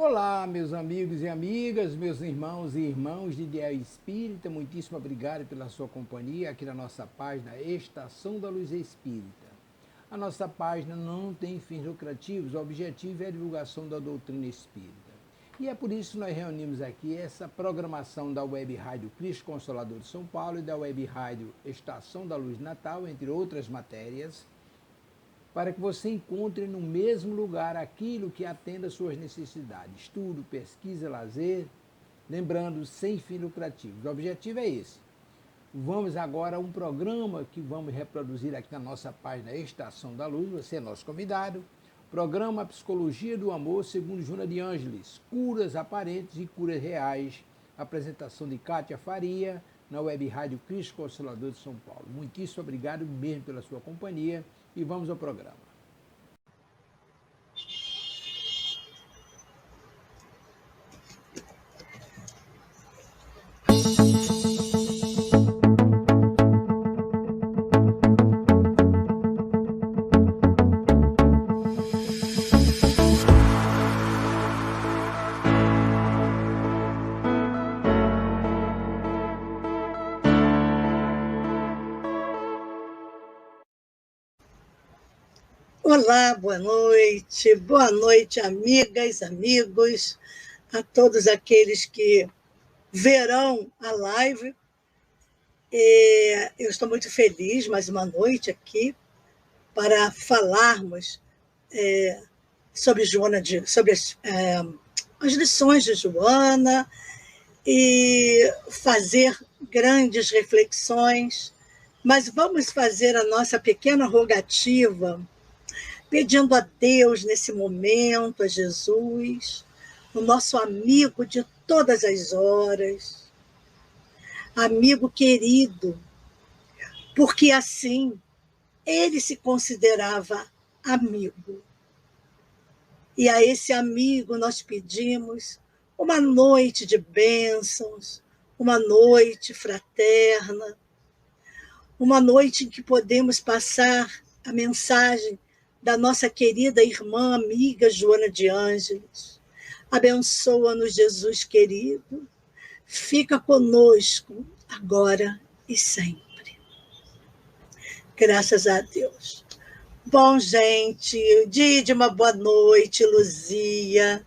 Olá, meus amigos e amigas, meus irmãos e irmãs de Ideal Espírita, muitíssimo obrigado pela sua companhia aqui na nossa página Estação da Luz Espírita. A nossa página não tem fins lucrativos, o objetivo é a divulgação da doutrina espírita. E é por isso que nós reunimos aqui essa programação da Web Rádio Cristo Consolador de São Paulo e da Web Rádio Estação da Luz Natal, entre outras matérias, para que você encontre no mesmo lugar aquilo que atenda às suas necessidades, estudo, pesquisa, lazer, lembrando, sem fins lucrativos. O objetivo é esse. Vamos agora a um programa que vamos reproduzir aqui na nossa página Estação da Luz, você é nosso convidado. Programa Psicologia do Amor, segundo Joana de Ângeles, curas aparentes e curas reais. Apresentação de Cátia Faria, na Web Rádio Cristo Consolador de São Paulo. Muitíssimo obrigado mesmo pela sua companhia e vamos ao programa. Olá, boa noite, amigas, amigos, a todos aqueles que verão a live. Eu estou muito feliz, mais uma noite aqui, para falarmos sobre as lições de Joana e fazer grandes reflexões, mas vamos fazer a nossa pequena rogativa, pedindo a Deus nesse momento, a Jesus, o nosso amigo de todas as horas, amigo querido, porque assim ele se considerava amigo. E a esse amigo nós pedimos uma noite de bênçãos, uma noite fraterna, uma noite em que podemos passar a mensagem da nossa querida irmã, amiga Joana de Ângeles. Abençoa-nos, Jesus querido. Fica conosco, agora e sempre. Graças a Deus. Bom, gente, Dídima, boa noite, Luzia.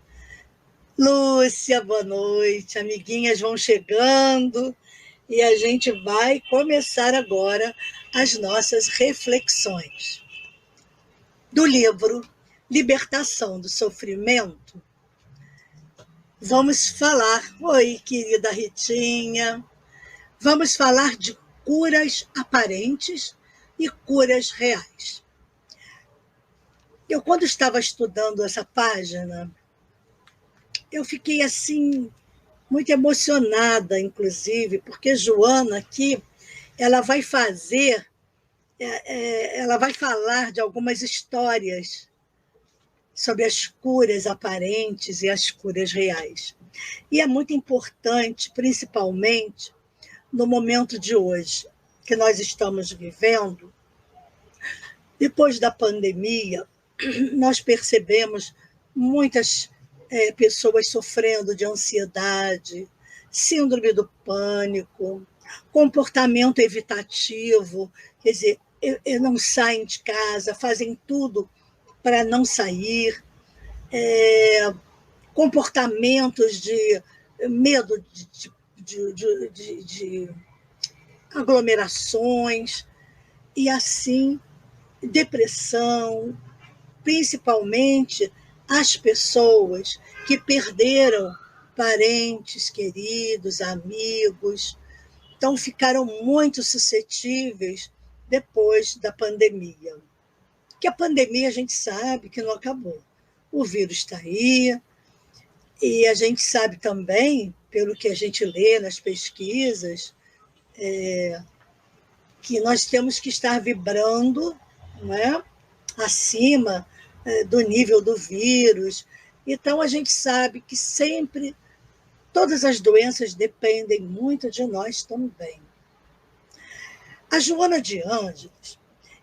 Lúcia, boa noite. Amiguinhas vão chegando e a gente vai começar agora as nossas reflexões. Do livro Libertação do Sofrimento, vamos falar, oi, querida Ritinha, vamos falar de curas aparentes e curas reais. Eu, quando estava estudando essa página, eu fiquei assim, muito emocionada, inclusive, porque Joana aqui, ela vai falar de algumas histórias sobre as curas aparentes e as curas reais. E é muito importante, principalmente no momento de hoje, que nós estamos vivendo, depois da pandemia, nós percebemos muitas pessoas sofrendo de ansiedade, síndrome do pânico, comportamento evitativo, quer dizer, não saem de casa, fazem tudo para não sair, comportamentos de medo de aglomerações, e assim, depressão, principalmente as pessoas que perderam parentes queridos, amigos, então ficaram muito suscetíveis depois da pandemia. Que a pandemia a gente sabe que não acabou. O vírus está aí, e a gente sabe também, pelo que a gente lê nas pesquisas, que nós temos que estar vibrando, não é? Acima do nível do vírus. Então, a gente sabe que sempre todas as doenças dependem muito de nós também. A Joana de Ângeles,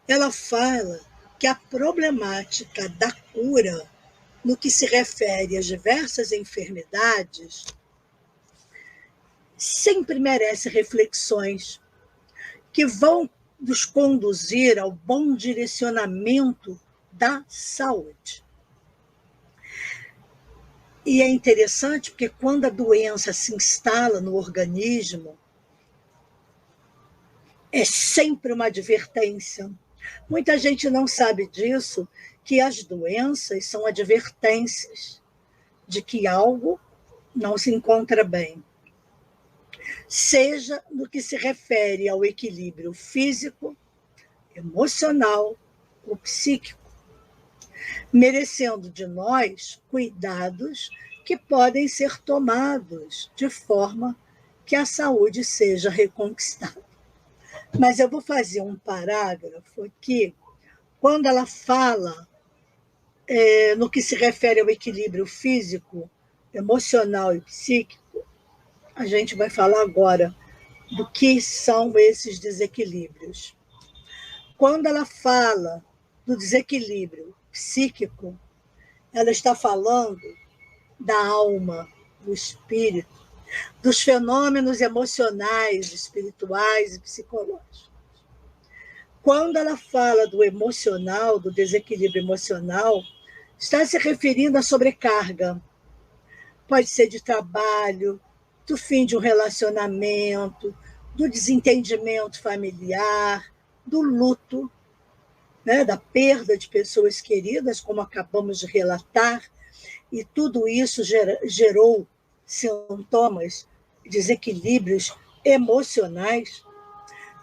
ela fala que a problemática da cura no que se refere às diversas enfermidades, sempre merece reflexões que vão nos conduzir ao bom direcionamento da saúde. E é interessante porque quando a doença se instala no organismo, é sempre uma advertência. Muita gente não sabe disso, que as doenças são advertências de que algo não se encontra bem. Seja no que se refere ao equilíbrio físico, emocional ou psíquico, merecendo de nós cuidados que podem ser tomados de forma que a saúde seja reconquistada. Mas eu vou fazer um parágrafo aqui, quando ela fala no que se refere ao equilíbrio físico, emocional e psíquico, a gente vai falar agora do que são esses desequilíbrios. Quando ela fala do desequilíbrio psíquico, ela está falando da alma, do espírito, dos fenômenos emocionais, espirituais e psicológicos. Quando ela fala do emocional, do desequilíbrio emocional, está se referindo à sobrecarga. Pode ser de trabalho, do fim de um relacionamento, do desentendimento familiar, do luto, né, da perda de pessoas queridas, como acabamos de relatar, e tudo isso gerou sintomas, desequilíbrios emocionais,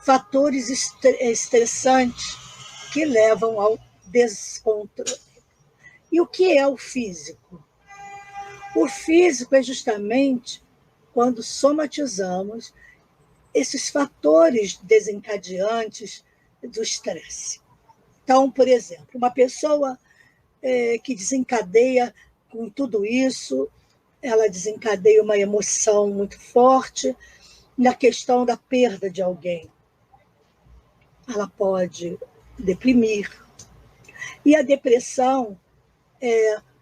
fatores estressantes que levam ao descontrole. E o que é o físico? O físico é justamente quando somatizamos esses fatores desencadeantes do estresse. Então, por exemplo, uma pessoa que desencadeia com tudo isso, ela desencadeia uma emoção muito forte na questão da perda de alguém. Ela pode deprimir. E a depressão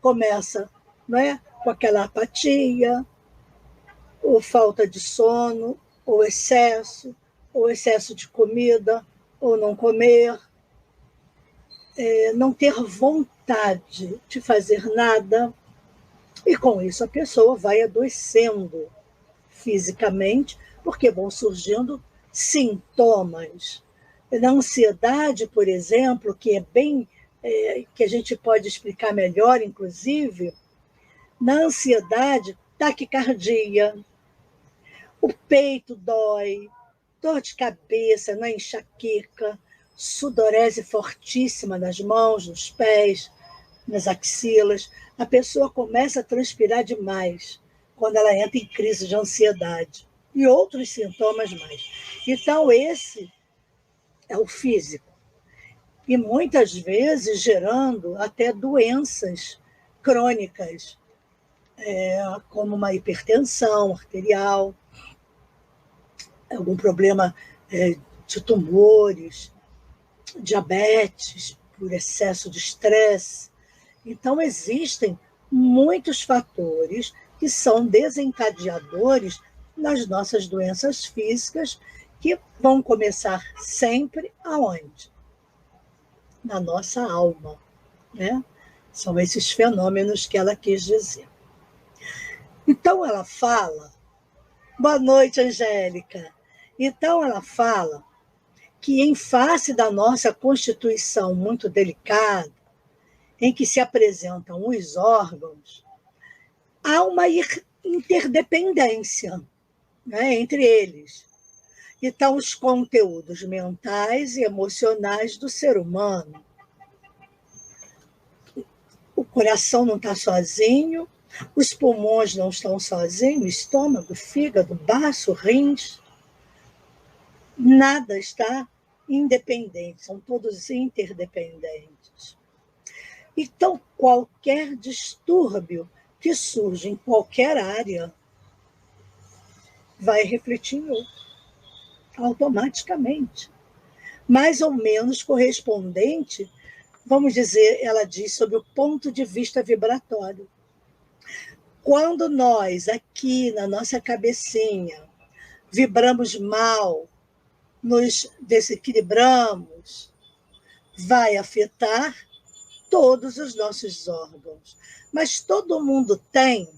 começa, não é, com aquela apatia, ou falta de sono, ou excesso de comida, ou não comer, não ter vontade de fazer nada, e com isso a pessoa vai adoecendo fisicamente, porque vão surgindo sintomas. Na ansiedade, por exemplo, que é bem, que a gente pode explicar melhor, inclusive, na ansiedade, taquicardia, o peito dói, dor de cabeça, na enxaqueca, sudorese fortíssima nas mãos, nos pés, nas axilas. A pessoa começa a transpirar demais quando ela entra em crise de ansiedade. E outros sintomas mais. Então, esse é o físico. E muitas vezes gerando até doenças crônicas, como uma hipertensão arterial, algum problema de tumores, diabetes por excesso de estresse. Então, existem muitos fatores que são desencadeadores nas nossas doenças físicas, que vão começar sempre aonde? Na nossa alma, né? São esses fenômenos que ela quis dizer. Então, ela fala... Boa noite, Angélica. Então, ela fala que, em face da nossa constituição muito delicada, em que se apresentam os órgãos, há uma interdependência, né, entre eles. Então, os conteúdos mentais e emocionais do ser humano. O coração não está sozinho, os pulmões não estão sozinhos, o estômago, o fígado, o baço, rins. Nada está independente, são todos interdependentes. Então, qualquer distúrbio que surge em qualquer área vai refletir em outro, automaticamente, mais ou menos correspondente vamos dizer, ela diz sobre o ponto de vista vibratório. Quando nós, aqui na nossa cabecinha, vibramos mal, nos desequilibramos, vai afetar todos os nossos órgãos. Mas todo mundo tem,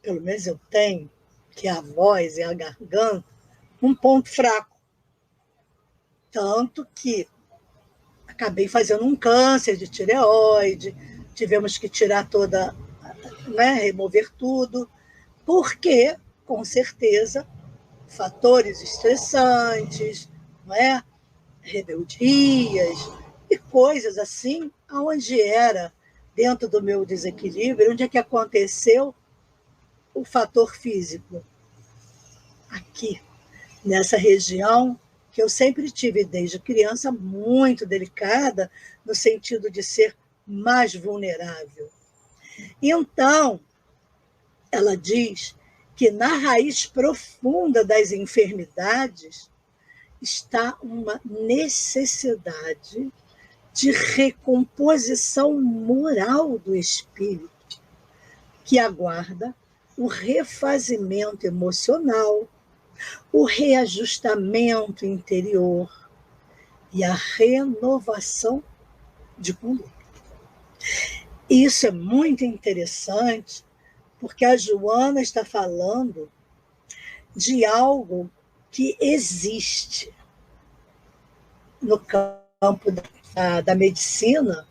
pelo menos eu tenho, que é a voz e a garganta, um ponto fraco. Tanto que acabei fazendo um câncer de tireoide, tivemos que tirar toda, né, remover tudo, porque, com certeza, fatores estressantes, não é? Rebeldias e coisas assim, onde era, dentro do meu desequilíbrio, onde é que aconteceu o fator físico? Aqui, nessa região que eu sempre tive desde criança muito delicada, no sentido de ser mais vulnerável. Então, ela diz que na raiz profunda das enfermidades está uma necessidade de recomposição moral do espírito, que aguarda o refazimento emocional, o reajustamento interior e a renovação de conduta. Isso é muito interessante, porque a Joana está falando de algo que existe no campo da medicina,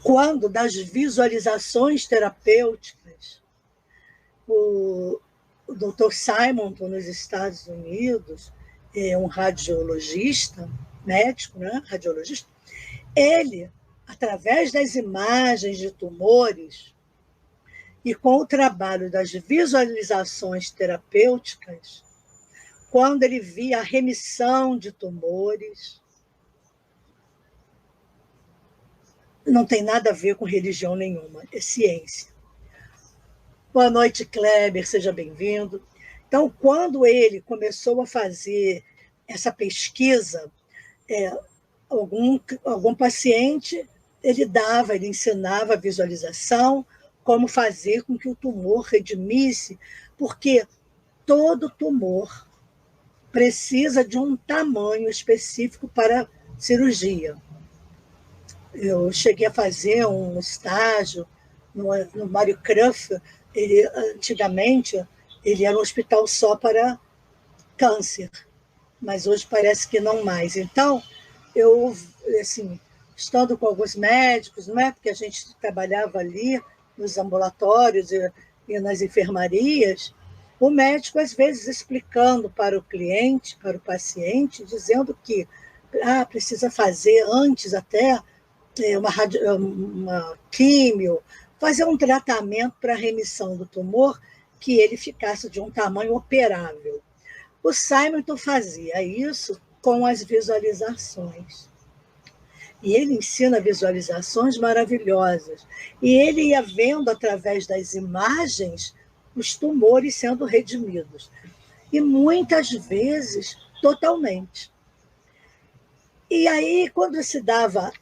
quando das visualizações terapêuticas, o Dr. Simonton, nos Estados Unidos, é um radiologista, médico, né, radiologista, ele, através das imagens de tumores e com o trabalho das visualizações terapêuticas, quando ele via a remissão de tumores, não tem nada a ver com religião nenhuma, é ciência. Boa noite, Kleber, seja bem-vindo. Então, quando ele começou a fazer essa pesquisa, algum paciente, ele ensinava a visualização, como fazer com que o tumor redimisse, porque todo tumor precisa de um tamanho específico para cirurgia. Eu cheguei a fazer um estágio no Mário Kruff. Antigamente, ele era um hospital só para câncer, mas hoje parece que não mais. Então, eu, assim, estando com alguns médicos, não é? Porque a gente trabalhava ali nos ambulatórios e nas enfermarias, o médico, às vezes, explicando para o cliente, para o paciente, dizendo que precisa fazer antes até uma químio, fazer um tratamento para a remissão do tumor, que ele ficasse de um tamanho operável. O Simonton fazia isso com as visualizações. E ele ensina visualizações maravilhosas. E ele ia vendo, através das imagens, os tumores sendo redimidos. E muitas vezes, totalmente. E aí, quando se dava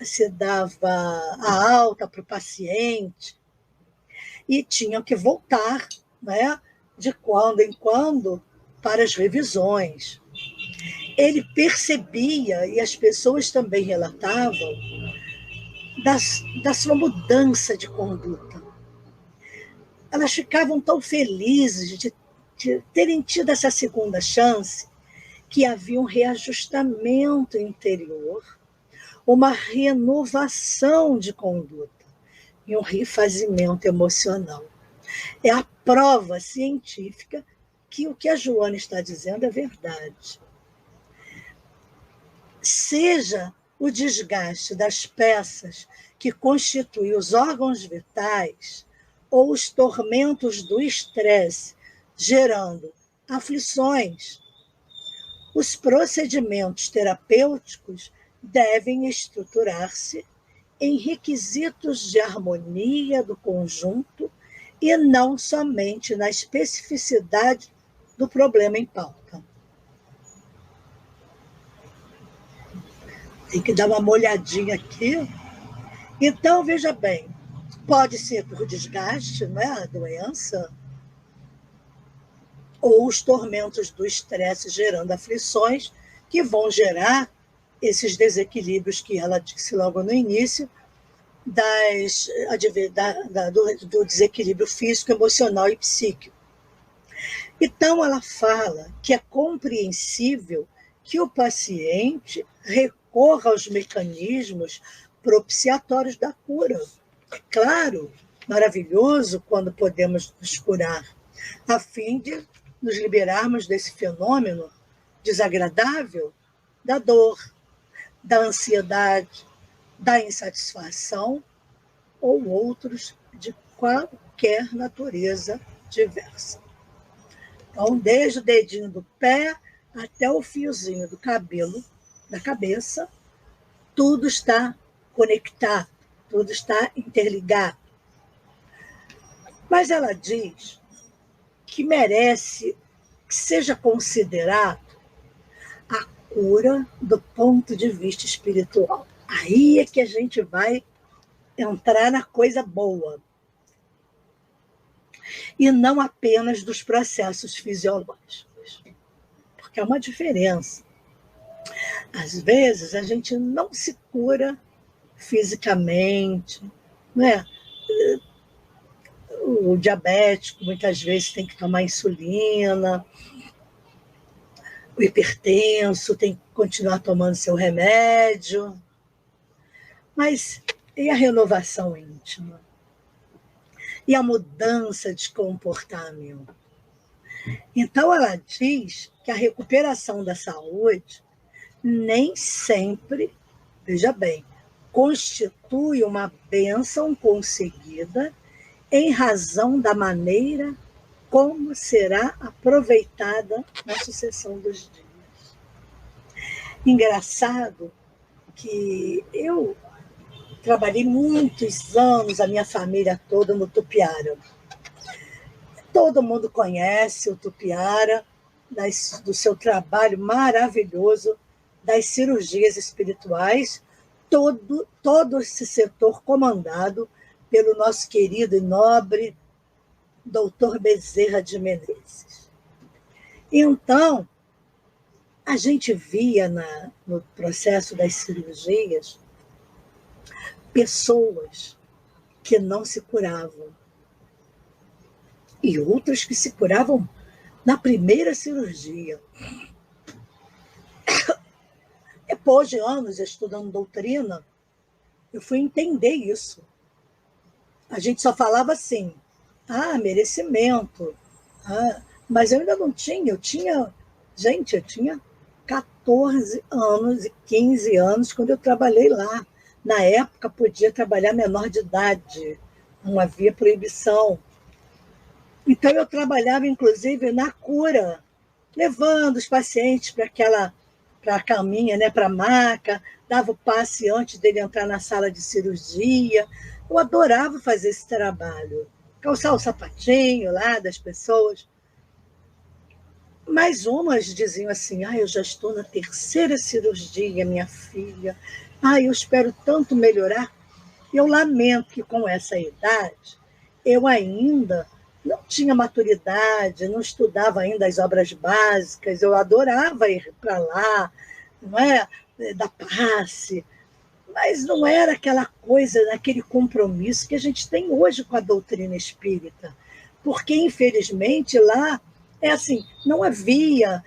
a alta para o paciente, e tinham que voltar, né, de quando em quando para as revisões. Ele percebia, e as pessoas também relatavam, da sua mudança de conduta. Elas ficavam tão felizes de terem tido essa segunda chance, que havia um reajustamento interior, uma renovação de conduta e um refazimento emocional. É a prova científica que o que a Joana está dizendo é verdade. Seja o desgaste das peças que constituem os órgãos vitais ou os tormentos do estresse, gerando aflições, os procedimentos terapêuticos devem estruturar-se em requisitos de harmonia do conjunto e não somente na especificidade do problema em pauta. Tem que dar uma molhadinha aqui. Então, veja bem, pode ser por desgaste, né, a doença, ou os tormentos do estresse gerando aflições que vão gerar esses desequilíbrios que ela disse logo no início, do desequilíbrio físico, emocional e psíquico. Então, ela fala que é compreensível que o paciente recorra aos mecanismos propiciatórios da cura. É claro, maravilhoso quando podemos nos curar, a fim de nos liberarmos desse fenômeno desagradável da dor, da ansiedade, da insatisfação ou outros de qualquer natureza diversa. Então, desde o dedinho do pé até o fiozinho do cabelo da cabeça, tudo está conectado, tudo está interligado. Mas ela diz que merece que seja considerado a cura do ponto de vista espiritual. Aí é que a gente vai entrar na coisa boa. E não apenas dos processos fisiológicos. Porque há uma diferença. Às vezes, a gente não se cura fisicamente, não é? O diabético muitas vezes tem que tomar insulina, o hipertenso tem que continuar tomando seu remédio. Mas e a renovação íntima? E a mudança de comportamento? Então, ela diz que a recuperação da saúde nem sempre, veja bem, constitui uma bênção conseguida em razão da maneira como será aproveitada na sucessão dos dias. Engraçado que eu trabalhei muitos anos, a minha família toda, no Tupiara. Todo mundo conhece o Tupiara, do seu trabalho maravilhoso das cirurgias espirituais, todo esse setor comandado pelo nosso querido e nobre doutor Bezerra de Menezes. Então, a gente via no processo das cirurgias pessoas que não se curavam e outras que se curavam na primeira cirurgia. Depois de anos estudando doutrina, eu fui entender isso. A gente só falava assim, merecimento. Mas eu ainda não tinha, eu tinha 14 anos e 15 anos quando eu trabalhei lá. Na época, podia trabalhar menor de idade, não havia proibição. Então, eu trabalhava, inclusive, na cura, levando os pacientes para a caminha, né, para a maca, dava o passe antes dele entrar na sala de cirurgia. Eu adorava fazer esse trabalho, calçar o sapatinho lá das pessoas. Mas umas diziam assim, eu já estou na terceira cirurgia, minha filha. Eu espero tanto melhorar. Eu lamento que com essa idade, eu ainda não tinha maturidade, não estudava ainda as obras básicas, eu adorava ir para lá, não é? Dar passe, mas não era aquela coisa, aquele compromisso que a gente tem hoje com a doutrina espírita, porque, infelizmente, lá é assim, não havia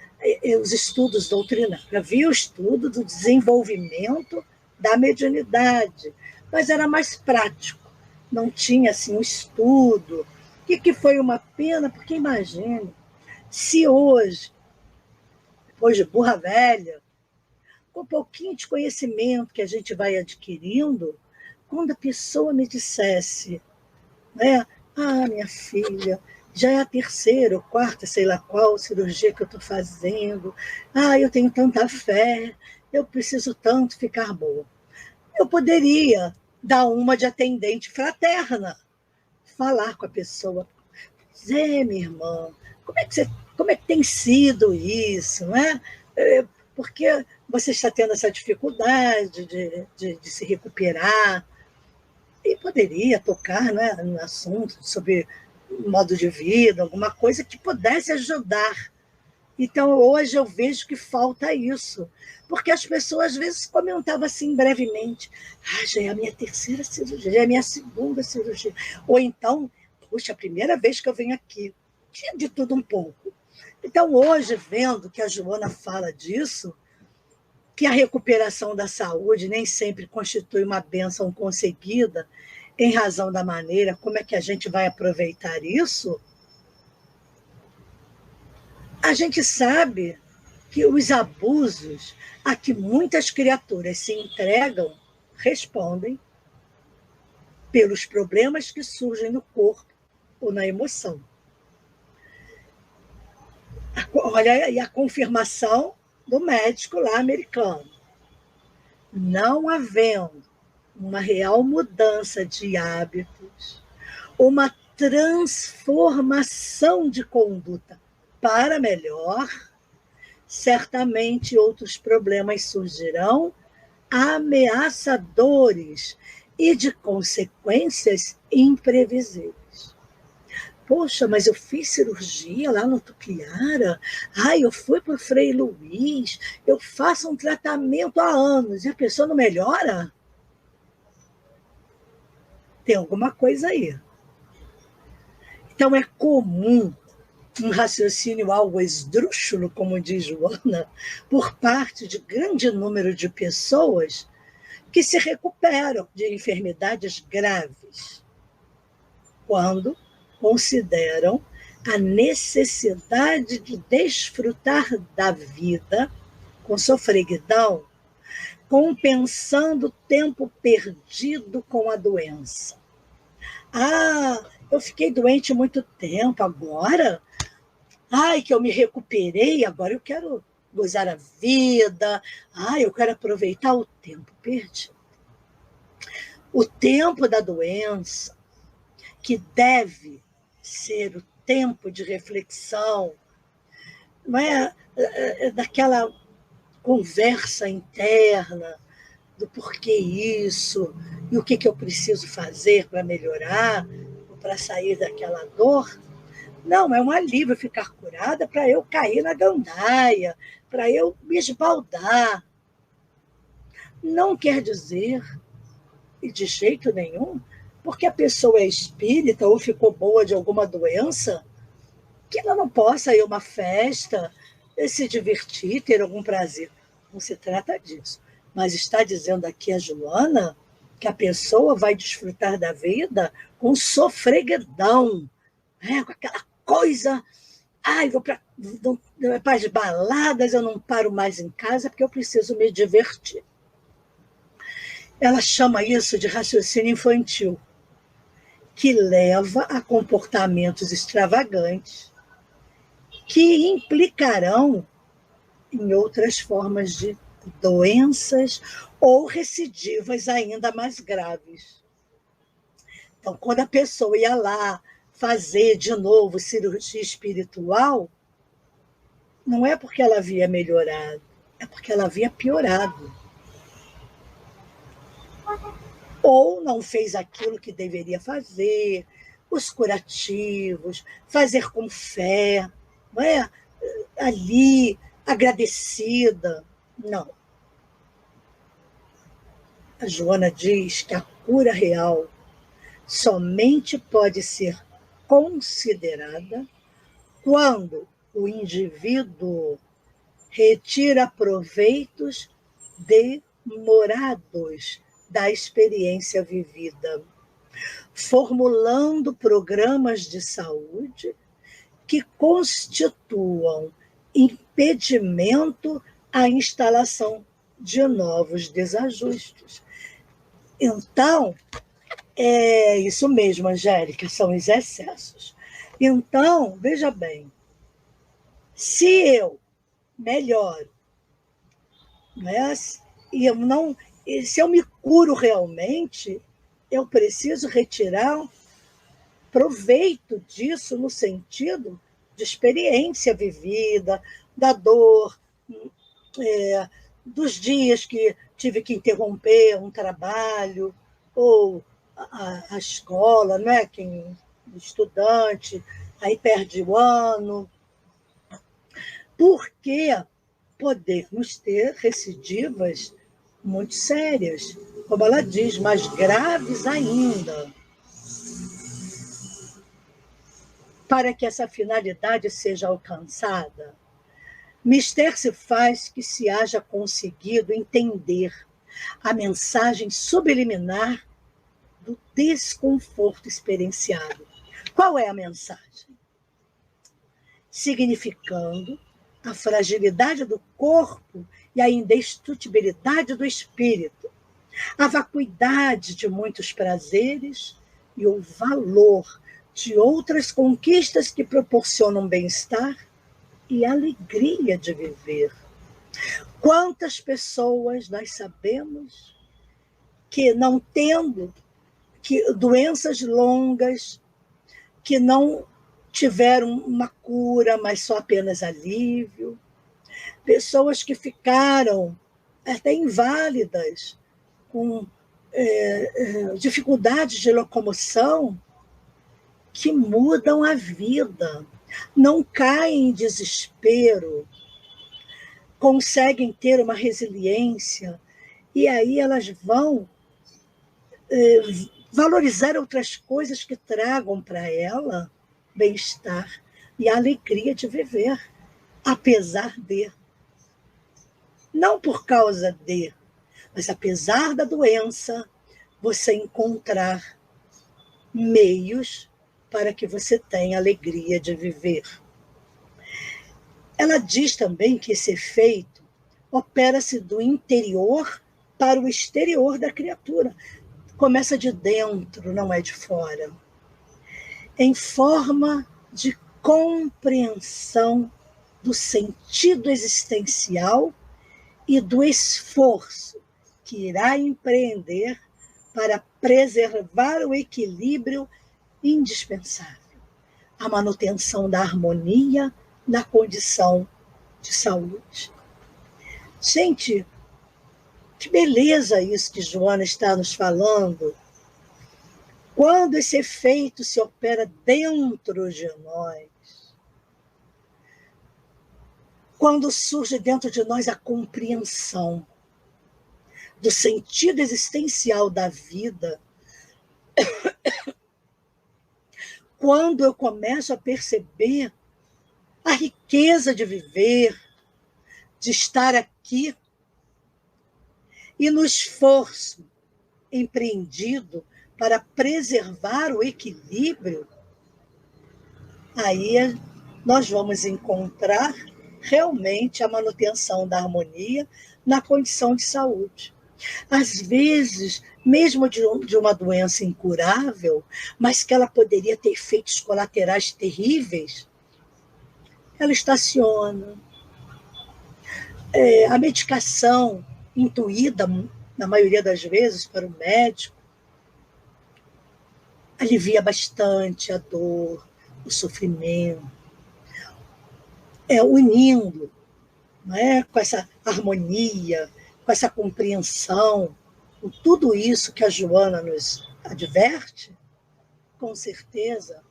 os estudos doutrinários, havia o estudo do desenvolvimento da mediunidade, mas era mais prático, não tinha assim um estudo, que foi uma pena, porque imagine, se hoje, depois de burra velha, com um pouquinho de conhecimento que a gente vai adquirindo, quando a pessoa me dissesse, né, minha filha, já é a terceira ou quarta, sei lá qual cirurgia que eu estou fazendo, eu tenho tanta fé, eu preciso tanto ficar boa. Eu poderia dar uma de atendente fraterna, falar com a pessoa, dizer, minha irmã, como é que tem sido isso, não é? porque você está tendo essa dificuldade de se recuperar, e poderia tocar, né, no assunto sobre modo de vida, alguma coisa que pudesse ajudar. Então, hoje eu vejo que falta isso, porque as pessoas às vezes comentavam assim brevemente: já é a minha terceira cirurgia, já é a minha segunda cirurgia. Ou então, puxa, a primeira vez que eu venho aqui. Tinha de tudo um pouco. Então, hoje, vendo que a Joana fala disso, que a recuperação da saúde nem sempre constitui uma bênção conseguida em razão da maneira como é que a gente vai aproveitar isso, a gente sabe que os abusos a que muitas criaturas se entregam respondem pelos problemas que surgem no corpo ou na emoção. Olha aí a confirmação do médico lá americano. Não havendo uma real mudança de hábitos, uma transformação de conduta para melhor, certamente outros problemas surgirão ameaçadores e de consequências imprevisíveis. Poxa, mas eu fiz cirurgia lá no Tupiara, eu fui para o Frei Luiz, eu faço um tratamento há anos e a pessoa não melhora? Tem alguma coisa aí. Então é comum um raciocínio algo esdrúxulo, como diz Joana, por parte de grande número de pessoas que se recuperam de enfermidades graves, quando consideram a necessidade de desfrutar da vida com sofreguidão, compensando o tempo perdido com a doença. Eu fiquei doente muito tempo, agora, que eu me recuperei, agora eu quero gozar a vida, eu quero aproveitar o tempo perdido. O tempo da doença, que deve ser o tempo de reflexão, não é daquela conversa interna do porquê isso, e o que eu preciso fazer para melhorar, para sair daquela dor. Não, é um alívio ficar curada para eu cair na gandaia, para eu me esbaldar. Não quer dizer, e de jeito nenhum, porque a pessoa é espírita ou ficou boa de alguma doença, que ela não possa ir a uma festa, se divertir, ter algum prazer. Não se trata disso. Mas está dizendo aqui a Joana que a pessoa vai desfrutar da vida com sofreguidão, com aquela coisa, eu vou para as baladas, eu não paro mais em casa porque eu preciso me divertir. Ela chama isso de raciocínio infantil, que leva a comportamentos extravagantes que implicarão em outras formas de doenças ou recidivas ainda mais graves. Então, quando a pessoa ia lá fazer de novo cirurgia espiritual, não é porque ela havia melhorado, é porque ela havia piorado. Ou não fez aquilo que deveria fazer, os curativos, fazer com fé, não é? Ali, agradecida. Não. A Joana diz que a cura real somente pode ser considerada quando o indivíduo retira proveitos demorados da experiência vivida, formulando programas de saúde que constituam impedimento à instalação de novos desajustes. Então, é isso mesmo, Angélica, são os excessos. Então, veja bem, se eu melhoro, né, se eu me curo realmente, eu preciso retirar proveito disso no sentido de experiência vivida, da dor, dos dias que tive que interromper um trabalho, ou a escola, né? Quem estudante, aí perde o ano, porque podemos ter recidivas muito sérias, como ela diz, mais graves ainda. Para que essa finalidade seja alcançada, mister se faz que se haja conseguido entender a mensagem subliminar do desconforto experienciado. Qual é a mensagem? Significando a fragilidade do corpo e a indestrutibilidade do espírito, a vacuidade de muitos prazeres e o valor de outras conquistas que proporcionam bem-estar e alegria de viver. Quantas pessoas nós sabemos que, não tendo doenças longas, que não tiveram uma cura, mas só apenas alívio, pessoas que ficaram até inválidas, com dificuldades de locomoção, que mudam a vida, não caem em desespero, conseguem ter uma resiliência, e aí elas vão valorizar outras coisas que tragam para ela bem-estar e a alegria de viver, apesar de. Não por causa de, mas apesar da doença, você encontrar meios para que você tenha alegria de viver. Ela diz também que esse efeito opera-se do interior para o exterior da criatura. Começa de dentro, não é de fora. Em forma de compreensão do sentido existencial e do esforço que irá empreender para preservar o equilíbrio indispensável, a manutenção da harmonia na condição de saúde. Gente, que beleza isso que Joana está nos falando. Quando esse efeito se opera dentro de nós, quando surge dentro de nós a compreensão do sentido existencial da vida, quando eu começo a perceber a riqueza de viver, de estar aqui, e no esforço empreendido para preservar o equilíbrio, aí nós vamos encontrar realmente a manutenção da harmonia na condição de saúde. Às vezes, mesmo de uma doença incurável, mas que ela poderia ter efeitos colaterais terríveis, ela estaciona. A medicação intuída, na maioria das vezes, para o médico, alivia bastante a dor, o sofrimento, unindo, não é, com essa harmonia, com essa compreensão, com tudo isso que a Joana nos adverte, com certeza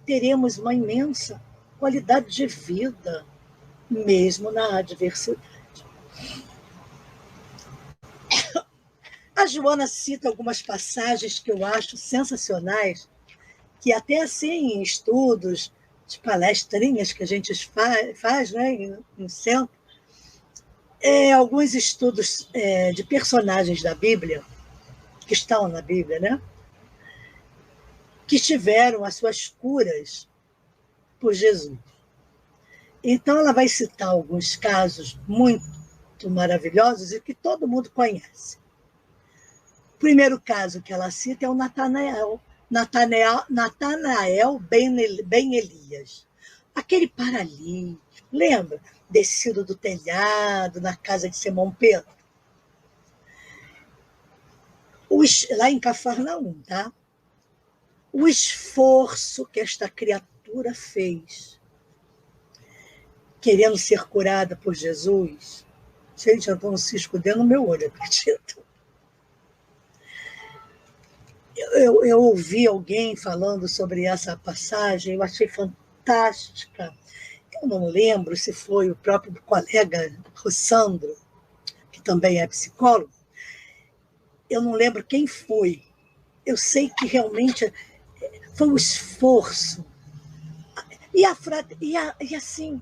teremos uma imensa qualidade de vida, mesmo na adversidade. A Joana cita algumas passagens que eu acho sensacionais, que até assim em estudos, de palestrinhas que a gente faz, né, no centro, alguns estudos de personagens da Bíblia, que estão na Bíblia, né, que tiveram as suas curas por Jesus. Então, ela vai citar alguns casos muito maravilhosos e que todo mundo conhece. O primeiro caso que ela cita é o Natanael ben Elias. Aquele paralítico, lembra? Descido do telhado, na casa de Simão Pedro. Lá em Cafarnaum, tá? O esforço que esta criatura fez, querendo ser curada por Jesus, Gente, eu estou um cisco dentro do meu olho, acredito. Eu ouvi alguém falando sobre essa passagem, eu achei fantástica. Eu não lembro se foi o próprio colega Rossandro, que também é psicólogo. Eu não lembro quem foi. Eu sei que realmente foi um esforço. E assim,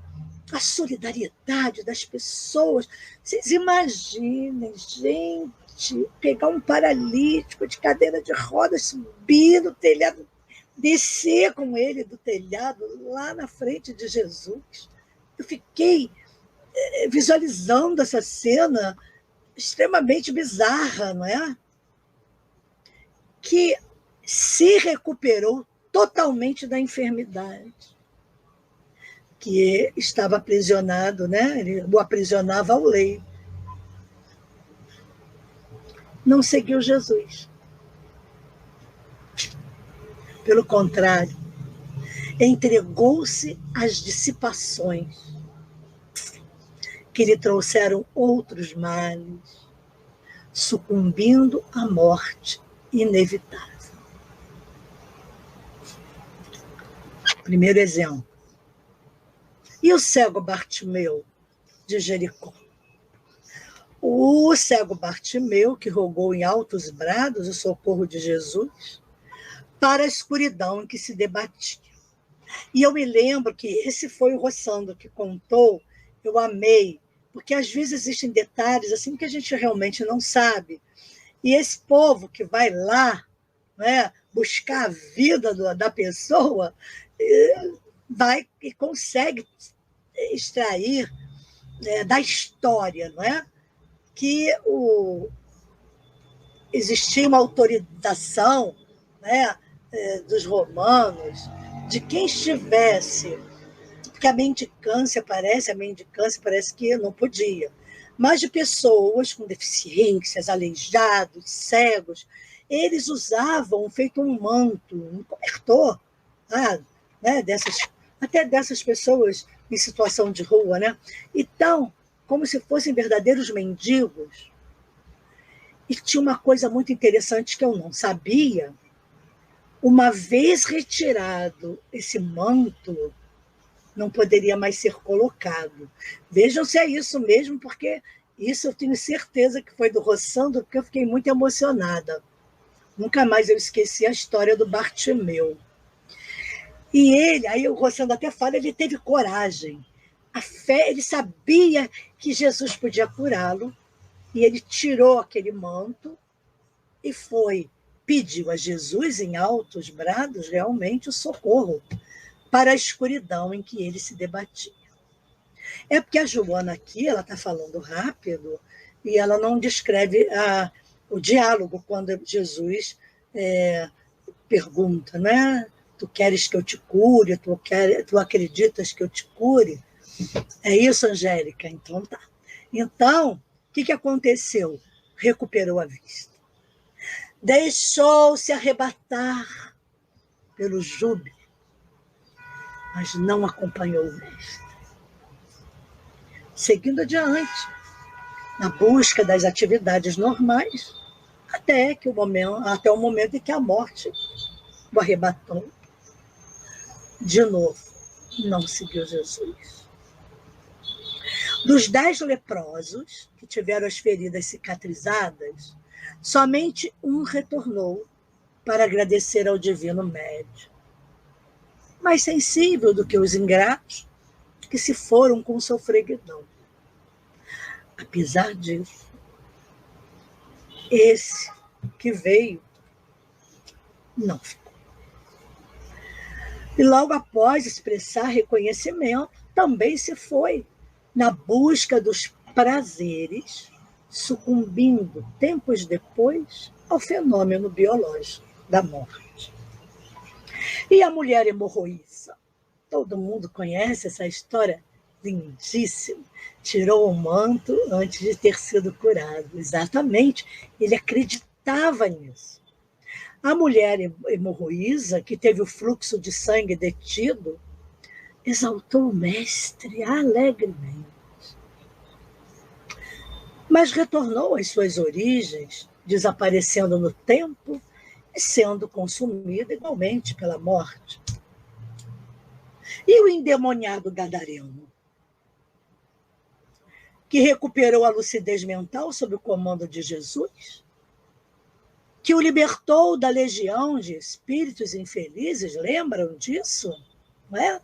a solidariedade das pessoas. Vocês imaginem, gente, pegar um paralítico de cadeira de rodas, subir no telhado, descer com ele do telhado lá na frente de Jesus. Eu fiquei visualizando essa cena extremamente bizarra, não é? Que se recuperou totalmente da enfermidade, que estava aprisionado, né? Ele o aprisionava ao leito. Não seguiu Jesus. Pelo contrário, entregou-se às dissipações que lhe trouxeram outros males, sucumbindo à morte inevitável. Primeiro exemplo. E o cego Bartimeu, de Jericó? O cego Bartimeu, que rogou em altos brados o socorro de Jesus para a escuridão em que se debatia. E eu me lembro que esse foi o Rossandro que contou, eu amei, porque às vezes existem detalhes assim que a gente realmente não sabe. E esse povo que vai lá, né, buscar a vida da pessoa, vai e consegue extrair da história, não é? Que existia uma autorização, né, dos romanos, de quem estivesse, porque a mendicância parece que não podia, mas de pessoas com deficiências, aleijados, cegos, eles usavam feito um manto, um cobertor, né, até dessas pessoas em situação de rua, né? Então, como se fossem verdadeiros mendigos. E tinha uma coisa muito interessante que eu não sabia. Uma vez retirado esse manto, não poderia mais ser colocado. Vejam se é isso mesmo, porque isso eu tenho certeza que foi do Rossandro, porque eu fiquei muito emocionada. Nunca mais eu esqueci a história do Bartimeu. E ele, aí o Rossandro até fala, ele teve coragem. A fé, ele sabia que Jesus podia curá-lo, e ele tirou aquele manto e pediu a Jesus em altos brados realmente o socorro para a escuridão em que ele se debatia. É porque a Joana aqui, ela está falando rápido e ela não descreve o diálogo quando Jesus pergunta, né? Tu queres que eu te cure? Tu acreditas que eu te cure? É isso, Angélica? Então tá. Então, o que aconteceu? Recuperou a vista. Deixou-se arrebatar pelo júbilo, mas não acompanhou o mestre. Seguindo adiante, na busca das atividades normais, até o momento em que a morte o arrebatou. De novo, não seguiu Jesus. Dos 10 leprosos que tiveram as feridas cicatrizadas, somente um retornou para agradecer ao divino médium. Mais sensível do que os ingratos, que se foram com sofreguidão. Apesar disso, esse que veio não ficou. E logo após expressar reconhecimento, também se foi na busca dos prazeres, sucumbindo, tempos depois, ao fenômeno biológico da morte. E a mulher hemorroísa? Todo mundo conhece essa história lindíssima. Tirou o manto antes de ter sido curado. Exatamente, ele acreditava nisso. A mulher hemorroísa, que teve o fluxo de sangue detido, exaltou o mestre alegremente. mas retornou às suas origens, desaparecendo no tempo e sendo consumido igualmente pela morte. E o endemoniado gadareno, que recuperou a lucidez mental sob o comando de Jesus, que o libertou da legião de espíritos infelizes, lembram disso? Não é?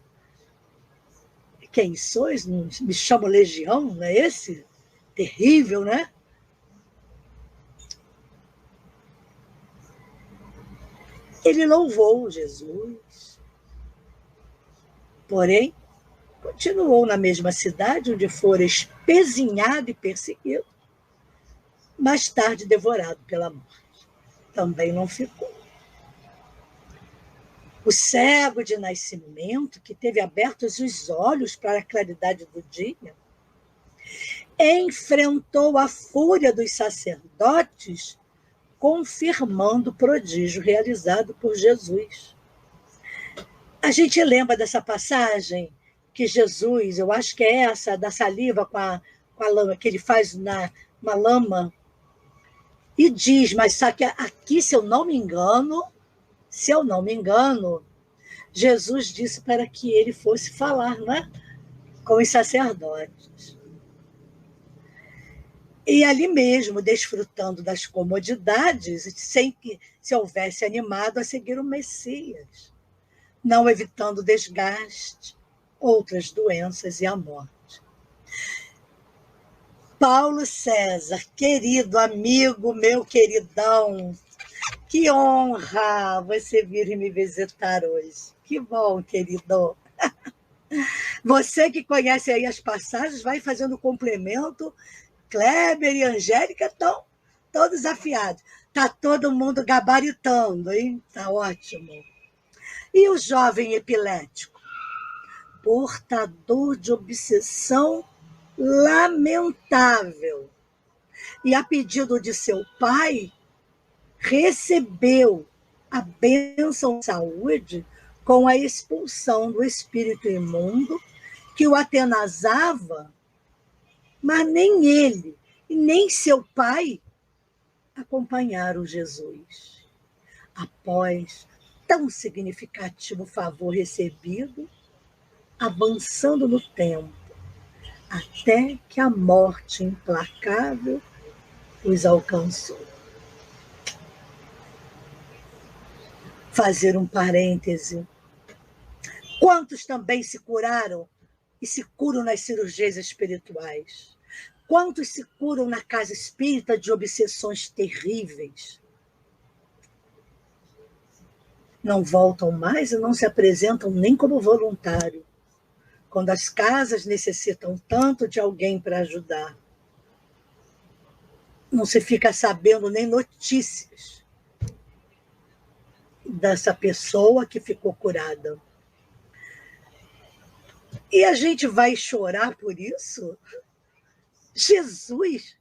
Quem sois? Me chamo legião, não é esse? Terrível, né? Ele louvou Jesus, porém, continuou na mesma cidade onde fora espezinhado e perseguido, mais tarde devorado pela morte. Também não ficou. O cego de nascimento, que teve abertos os olhos para a claridade do dia, enfrentou a fúria dos sacerdotes, confirmando o prodígio realizado por Jesus. A gente lembra dessa passagem que Jesus, eu acho que é essa, da saliva com a lama, que ele faz uma lama, e diz, mas só que aqui, se eu não me engano, Jesus disse para que ele fosse falar, né, com os sacerdotes. E ali mesmo, desfrutando das comodidades, sem que se houvesse animado a seguir o Messias, não evitando desgaste, outras doenças e a morte. Paulo César, querido amigo, meu queridão, que honra você vir me visitar hoje. Que bom, querido. Você que conhece aí as passagens, vai fazendo complemento. Kleber e Angélica estão todos afiados. Está todo mundo gabaritando, hein? Está ótimo. E o jovem epilético? Portador de obsessão lamentável. E a pedido de seu pai, recebeu a bênção de saúde com a expulsão do espírito imundo que o atenazava, mas nem ele e nem seu pai acompanharam Jesus. Após tão significativo favor recebido, avançando no tempo, até que a morte implacável os alcançou. Fazer um parêntese. Quantos também se curaram e se curam nas cirurgias espirituais? Quantos se curam na casa espírita de obsessões terríveis? Não voltam mais e não se apresentam nem como voluntário, quando as casas necessitam tanto de alguém para ajudar. Não se fica sabendo nem notícias dessa pessoa que ficou curada. E a gente vai chorar por isso? Jesus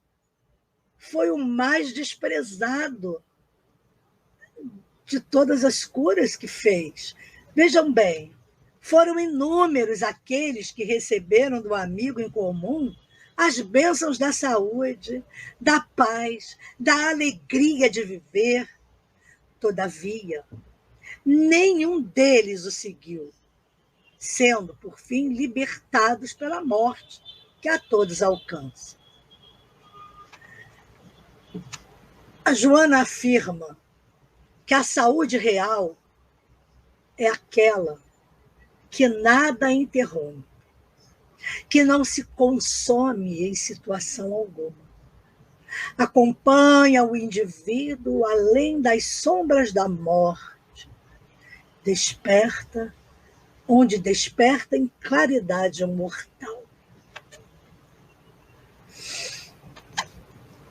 foi o mais desprezado de todas as curas que fez. Vejam bem, foram inúmeros aqueles que receberam do amigo em comum as bênçãos da saúde, da paz, da alegria de viver. Todavia, nenhum deles o seguiu, sendo, por fim, libertados pela morte, que a todos alcança. A Joana afirma que a saúde real é aquela que nada interrompe, que não se consome em situação alguma. Acompanha o indivíduo além das sombras da morte, desperta, onde desperta em claridade mortal.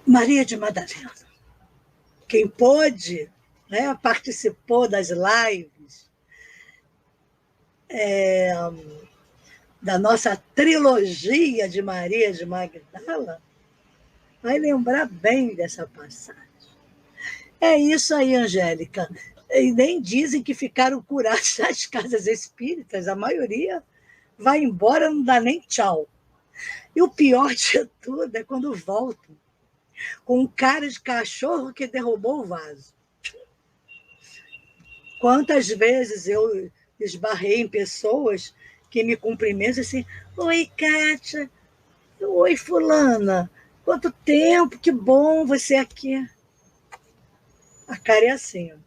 Maria de Madalena, quem pôde, né, participou das lives da nossa trilogia de Maria de Magdala, vai lembrar bem dessa passagem. É isso aí, Angélica. E nem dizem que ficaram curados nas casas espíritas, a maioria vai embora, não dá nem tchau. E o pior de tudo é quando voltam. com cara de cachorro que derrubou o vaso. Quantas vezes eu esbarrei em pessoas que me cumprimentam assim, oi, Kátia, oi, fulana, quanto tempo, que bom você aqui. A cara é assim, ó.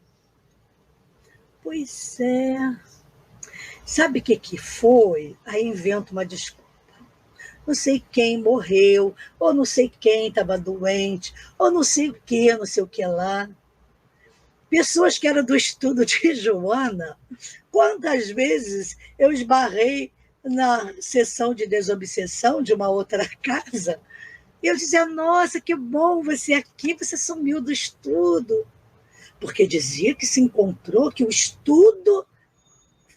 Pois é. Sabe o que foi? Aí invento uma desculpa. Não sei quem morreu, ou não sei quem estava doente, ou não sei o que lá. Pessoas que eram do estudo de Joana, quantas vezes eu esbarrei na sessão de desobsessão de uma outra casa, e eu dizia, nossa, que bom você aqui, você sumiu do estudo. Porque dizia que se encontrou, que o estudo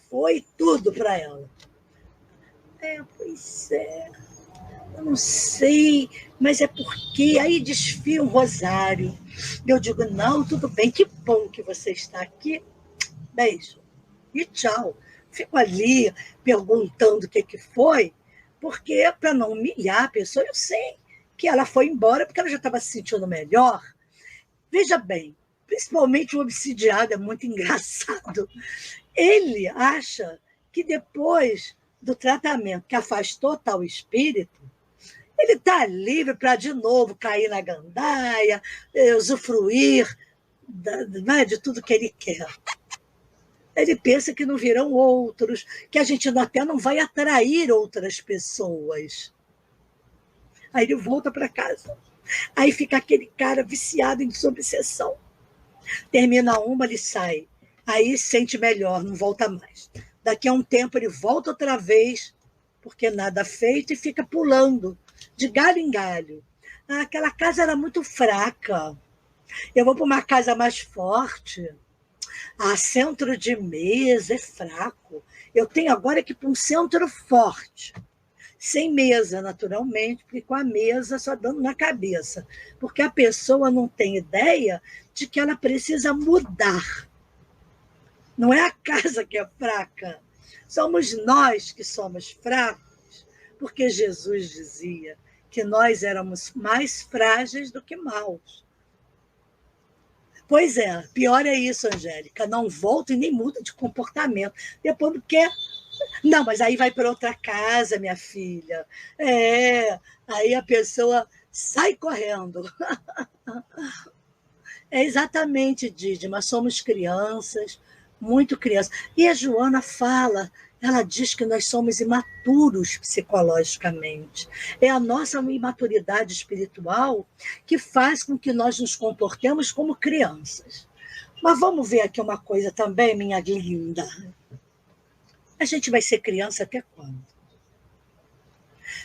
foi tudo para ela. Pois é, eu não sei, mas é porque aí desfia um rosário. Eu digo, não, tudo bem, que bom que você está aqui. Beijo. E tchau. Fico ali perguntando o que foi, porque para não humilhar a pessoa, eu sei que ela foi embora porque ela já estava se sentindo melhor. Veja bem, principalmente o obsidiado é muito engraçado. Ele acha que depois do tratamento que afastou tal espírito, ele está livre para de novo cair na gandaia, usufruir de tudo que ele quer. Ele pensa que não virão outros, que a gente até não vai atrair outras pessoas. Aí ele volta para casa. Aí fica aquele cara viciado em desobsessão. Termina uma, ele sai. Aí se sente melhor, não volta mais. Daqui a um tempo ele volta outra vez, porque nada feito, e fica pulando de galho em galho. Ah, aquela casa era muito fraca. Eu vou para uma casa mais forte. Ah, centro de mesa é fraco. Eu tenho agora que ir para um centro forte. Sem mesa, naturalmente, porque com a mesa só dando na cabeça. Porque a pessoa não tem ideia de que ela precisa mudar. Não é a casa que é fraca. Somos nós que somos fracos, porque Jesus dizia que nós éramos mais frágeis do que maus. Pois é, pior é isso, Angélica. Não volta e nem muda de comportamento. Depois não quer. Não, mas aí vai para outra casa, minha filha. Aí a pessoa sai correndo. É exatamente, Dídima, somos crianças, muito crianças. E a Joana fala, ela diz que nós somos imaturos psicologicamente. É a nossa imaturidade espiritual que faz com que nós nos comportemos como crianças. Mas vamos ver aqui uma coisa também, minha linda. A gente vai ser criança até quando?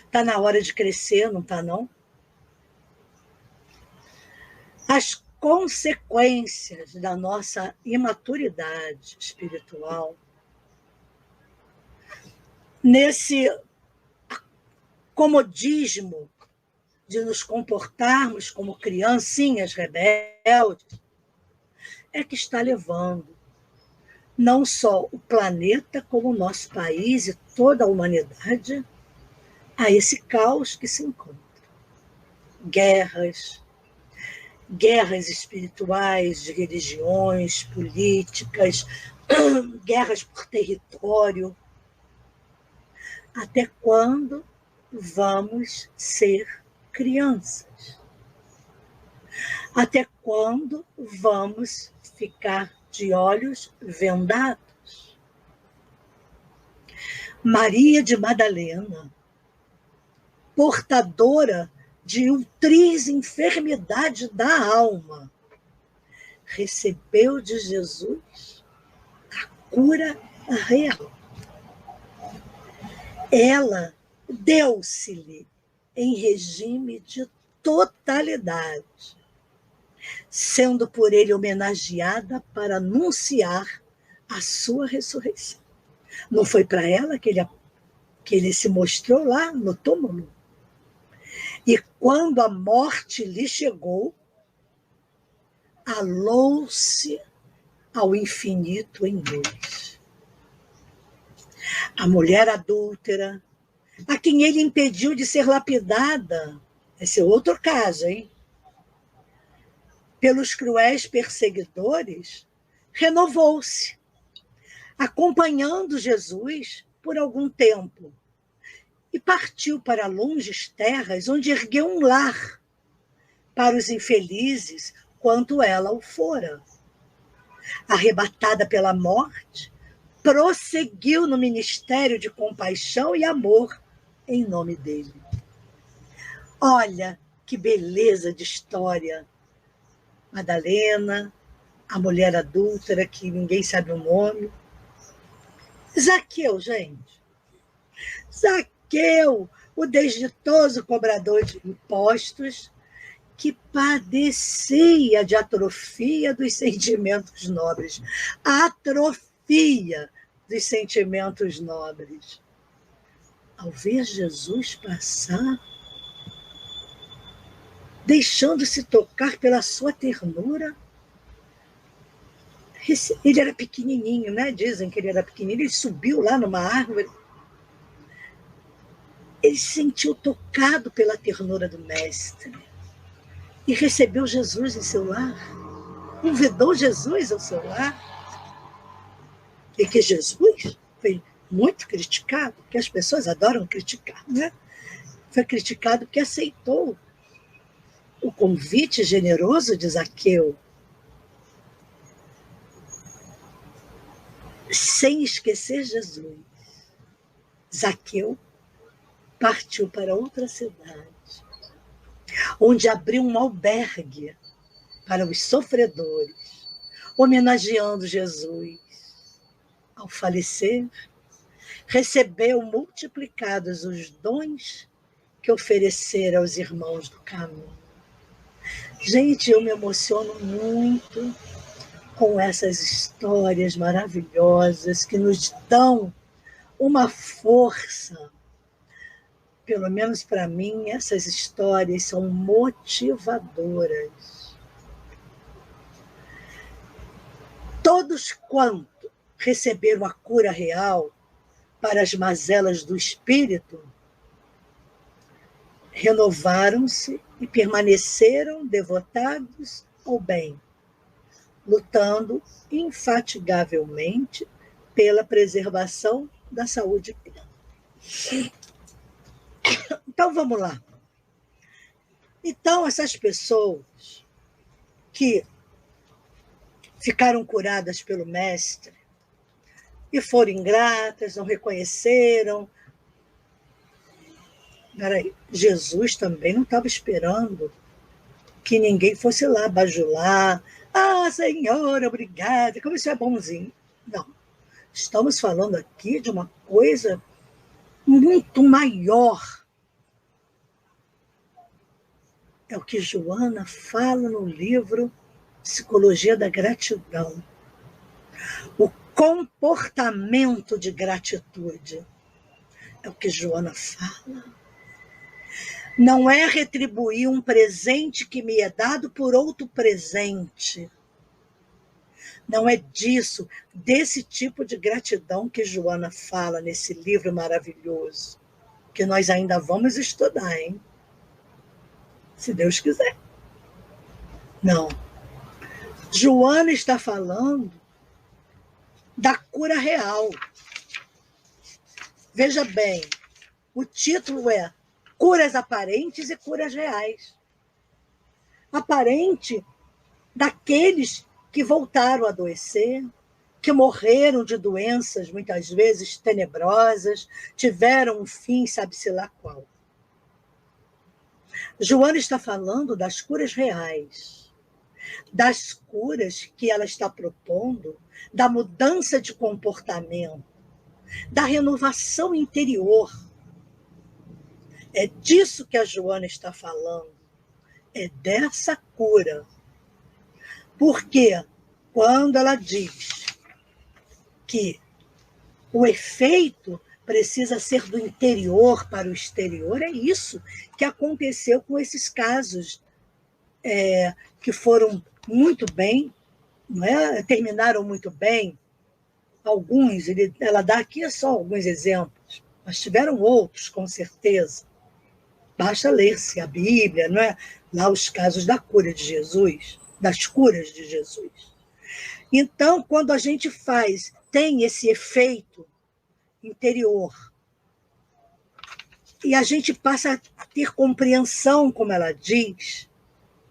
Está na hora de crescer, não está, não? As consequências da nossa imaturidade espiritual, nesse comodismo de nos comportarmos como criancinhas rebeldes, é que está levando não só o planeta, como o nosso país e toda a humanidade a esse caos que se encontra. Guerras espirituais, de religiões, políticas, guerras por território. Até quando vamos ser crianças? Até quando vamos ficar de olhos vendados? Maria de Madalena, portadora de ultriz enfermidade da alma, recebeu de Jesus a cura real. Ela deu-se-lhe em regime de totalidade, sendo por ele homenageada para anunciar a sua ressurreição. Não foi para ela que ele se mostrou lá no túmulo? E quando a morte lhe chegou, alou-se ao infinito em luz. A mulher adúltera, a quem ele impediu de ser lapidada, esse é outro caso, hein? pelos cruéis perseguidores, renovou-se, acompanhando Jesus por algum tempo, e partiu para longes terras, onde ergueu um lar para os infelizes, quanto ela o fora. Arrebatada pela morte, prosseguiu no ministério de compaixão e amor em nome dele. Olha que beleza de história. Madalena, a mulher adúltera, que ninguém sabe o nome. Zaqueu, gente. Zaqueu, o desditoso cobrador de impostos, que padecia de atrofia dos sentimentos nobres. Atrofia dos sentimentos nobres. Ao ver Jesus passar, deixando-se tocar pela sua ternura, ele era pequenininho, né? Dizem que ele era pequenininho, ele subiu lá numa árvore. Ele se sentiu tocado pela ternura do mestre e recebeu Jesus em seu lar, convidou Jesus ao seu lar. E que Jesus foi muito criticado, porque as pessoas adoram criticar, né? Foi criticado porque aceitou o convite generoso de Zaqueu, sem esquecer Jesus. Zaqueu partiu para outra cidade, onde abriu um albergue para os sofredores, homenageando Jesus. Ao falecer, recebeu multiplicados os dons que oferecera aos irmãos do caminho. Gente, eu me emociono muito com essas histórias maravilhosas que nos dão uma força. Pelo menos para mim, essas histórias são motivadoras. Todos quantos receberam a cura real para as mazelas do espírito, renovaram-se e permaneceram devotados ao bem, lutando infatigavelmente pela preservação da saúde plena. Então, vamos lá. Então, essas pessoas que ficaram curadas pelo mestre e foram ingratas, não reconheceram. Peraí, Jesus também não estava esperando que ninguém fosse lá bajular. Ah, Senhor, obrigada, como isso é bonzinho. Não, estamos falando aqui de uma coisa muito maior. É o que Joana fala no livro Psicologia da Gratidão. O comportamento de gratitude. É o que Joana fala. Não é retribuir um presente que me é dado por outro presente. Não é desse tipo de gratidão que Joana fala nesse livro maravilhoso, que nós ainda vamos estudar, hein? Se Deus quiser. Não. Joana está falando da cura real. Veja bem, o título é Curas Aparentes e Curas Reais. Aparente daqueles que voltaram a adoecer, que morreram de doenças muitas vezes tenebrosas, tiveram um fim, sabe-se lá qual. Joana está falando das curas reais, das curas que ela está propondo, da mudança de comportamento, da renovação interior. É disso que a Joana está falando, é dessa cura. Porque quando ela diz que o efeito precisa ser do interior para o exterior, é isso que aconteceu com esses casos que foram muito bem, não é? Terminaram muito bem. Alguns, ela dá aqui só alguns exemplos, mas tiveram outros, com certeza. Basta ler-se a Bíblia, não é? Lá os casos da cura de Jesus, das curas de Jesus. Então, quando a gente tem esse efeito interior, e a gente passa a ter compreensão, como ela diz,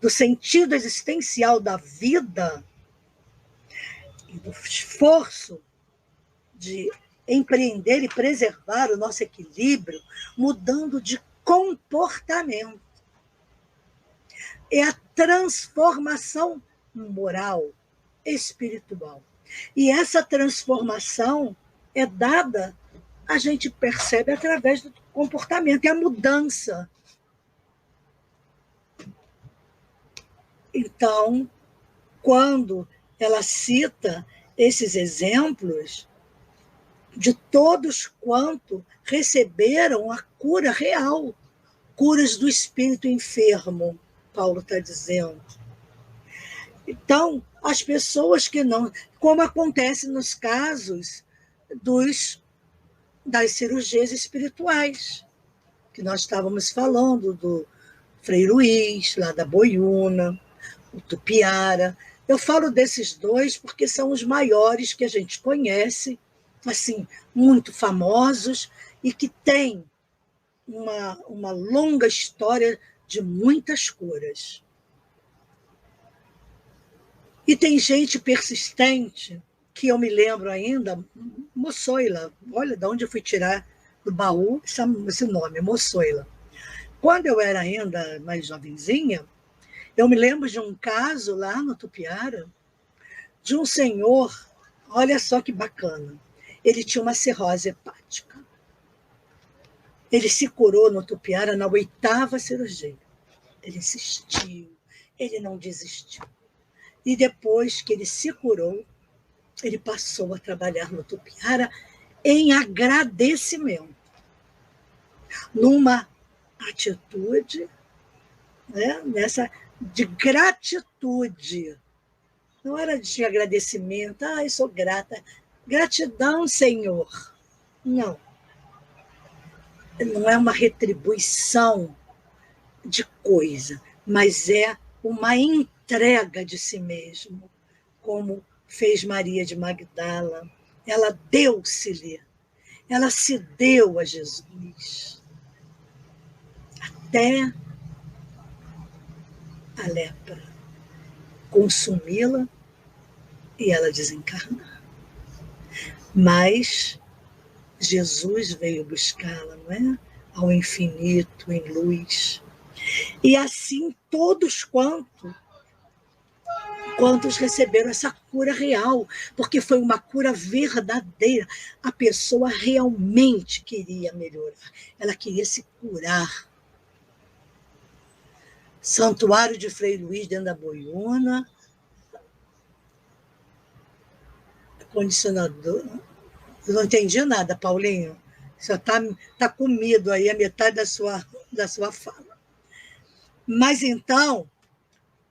do sentido existencial da vida e do esforço de empreender e preservar o nosso equilíbrio, mudando de comportamento. É a transformação moral, espiritual. E essa transformação é dada, a gente percebe através do comportamento, é a mudança. Então, quando ela cita esses exemplos de todos quanto receberam a cura real, curas do espírito enfermo, Paulo está dizendo. Então, as pessoas que não, como acontece nos casos das cirurgias espirituais, que nós estávamos falando do Frei Luís, lá da Boiúna, o Tupiara. Eu falo desses dois porque são os maiores que a gente conhece, assim, muito famosos, e que têm uma longa história de muitas curas. E tem gente persistente, que eu me lembro ainda, Moçoila. Olha de onde eu fui tirar do baú esse nome, Moçoila. Quando eu era ainda mais jovenzinha, eu me lembro de um caso lá no Tupiara, de um senhor, olha só que bacana, ele tinha uma cirrose hepática. Ele se curou no Tupiara na 8ª cirurgia. Ele insistiu, ele não desistiu. E depois que ele se curou, ele passou a trabalhar no Tupiara em agradecimento, numa atitude, né, de gratitude. Não era de agradecimento, eu sou grata. Gratidão, Senhor. Não. Não é uma retribuição de coisa, mas é uma entrega de si mesmo, como fez Maria de Magdala. Ela deu-se-lhe, ela se deu a Jesus, até a lepra consumi-la e ela desencarnar. Mas Jesus veio buscá-la, não é? Ao infinito, em luz. E assim todos quantos receberam essa cura real, porque foi uma cura verdadeira. A pessoa realmente queria melhorar, ela queria se curar. Santuário de Frei Luís, dentro da Boiúna, condicionador. Eu não entendi nada, Paulinho. Só tá comido aí a metade da sua fala. Mas então,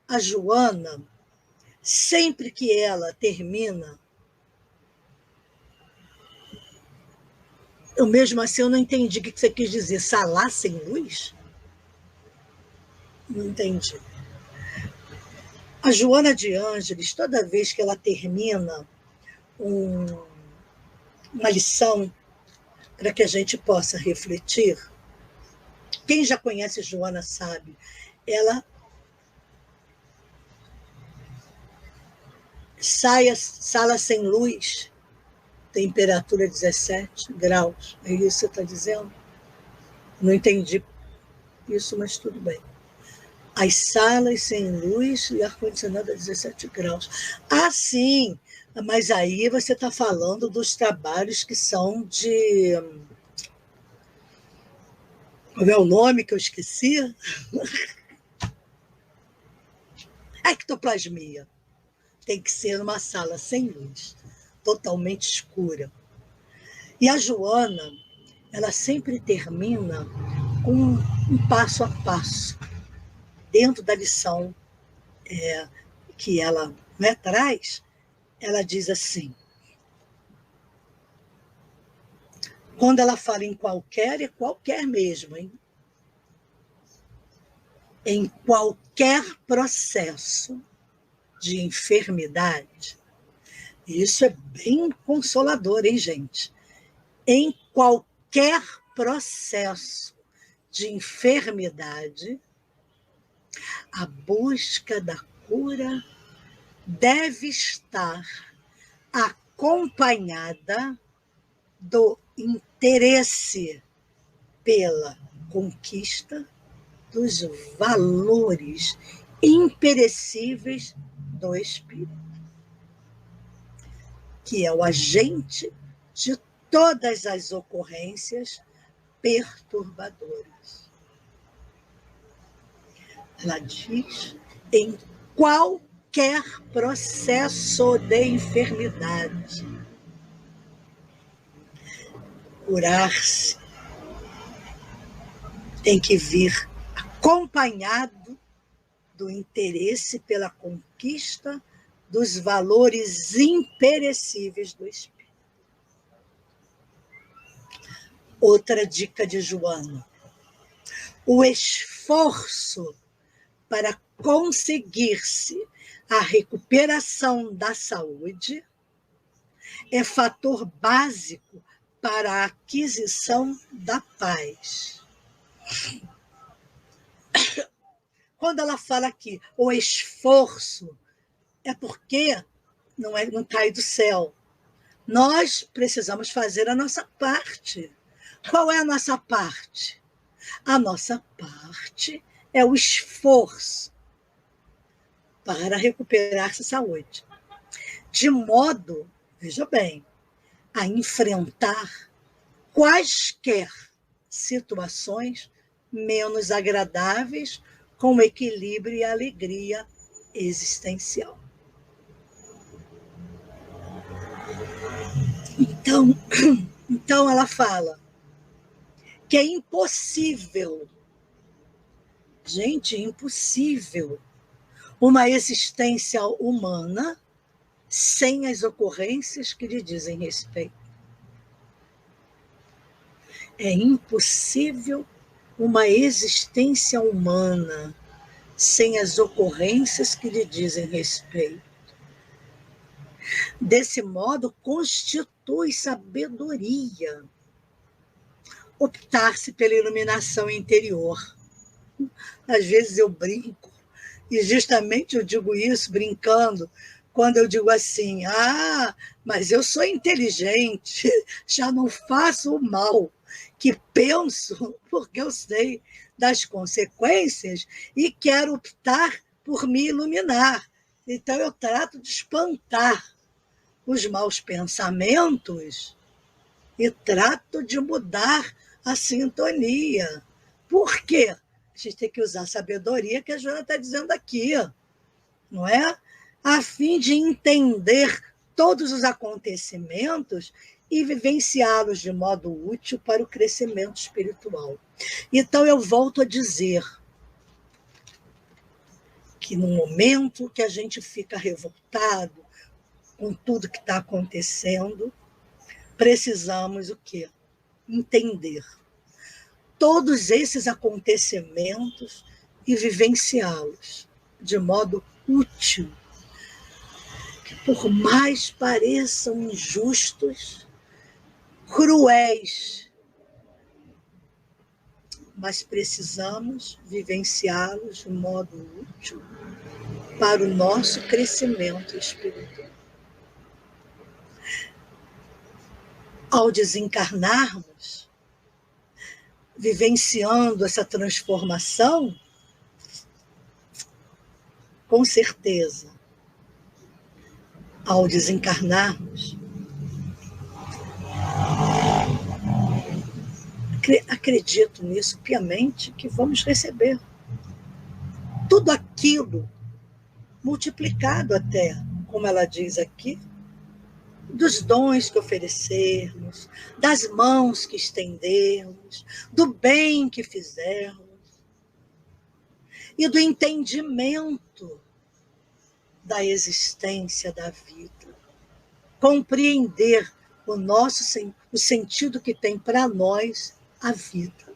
a Joana, sempre que ela termina, eu mesmo assim eu não entendi o que você quis dizer. Salar sem luz? Não entendi. A Joana de Ângeles, toda vez que ela termina uma lição para que a gente possa refletir, quem já conhece Joana sabe, ela sala sem luz, temperatura 17 graus. É isso que você está dizendo? Não entendi isso, mas tudo bem. As salas sem luz e ar-condicionado a 17 graus. Ah, sim, mas aí você está falando dos trabalhos que são de... Qual é o nome que eu esqueci? Ectoplasmia. Tem que ser numa sala sem luz, totalmente escura. E a Joana, ela sempre termina com um passo a passo, dentro da lição que ela traz. Ela diz assim, quando ela fala em qualquer, é qualquer mesmo, hein? Em qualquer processo, de enfermidade. Isso é bem consolador, hein, gente? Em qualquer processo de enfermidade, a busca da cura deve estar acompanhada do interesse pela conquista dos valores imperecíveis do espírito, que é o agente de todas as ocorrências perturbadoras. Ela diz, em qualquer processo de enfermidade, curar-se tem que vir acompanhado do interesse pela conquista dos valores imperecíveis do espírito. Outra dica de Joana: o esforço para conseguir-se a recuperação da saúde é fator básico para a aquisição da paz. Quando ela fala aqui, o esforço, é porque não cai do céu. Nós precisamos fazer a nossa parte. Qual é a nossa parte? A nossa parte é o esforço para recuperar-se a saúde. De modo, veja bem, a enfrentar quaisquer situações menos agradáveis com equilíbrio e alegria existencial. Então ela fala que é impossível, gente, impossível, uma existência humana sem as ocorrências que lhe dizem respeito. É impossível uma existência humana sem as ocorrências que lhe dizem respeito. Desse modo, constitui sabedoria optar-se pela iluminação interior. Às vezes eu brinco, e justamente eu digo isso brincando, quando eu digo assim, mas eu sou inteligente, já não faço o mal que penso, porque eu sei das consequências e quero optar por me iluminar. Então eu trato de espantar os maus pensamentos e trato de mudar a sintonia. Por quê? A gente tem que usar a sabedoria que a Joana está dizendo aqui, não é? A fim de entender todos os acontecimentos e vivenciá-los de modo útil para o crescimento espiritual. Então, eu volto a dizer que no momento que a gente fica revoltado com tudo que está acontecendo, precisamos o quê? Entender todos esses acontecimentos e vivenciá-los de modo útil, que por mais pareçam injustos, cruéis, mas precisamos vivenciá-los de modo útil para o nosso crescimento espiritual. Ao desencarnarmos, vivenciando essa transformação, com certeza, ao desencarnarmos, acredito nisso piamente, que vamos receber tudo aquilo multiplicado até, como ela diz aqui, dos dons que oferecermos, das mãos que estendermos, do bem que fizermos e do entendimento da existência da vida. Compreender o sentido que tem para nós a vida.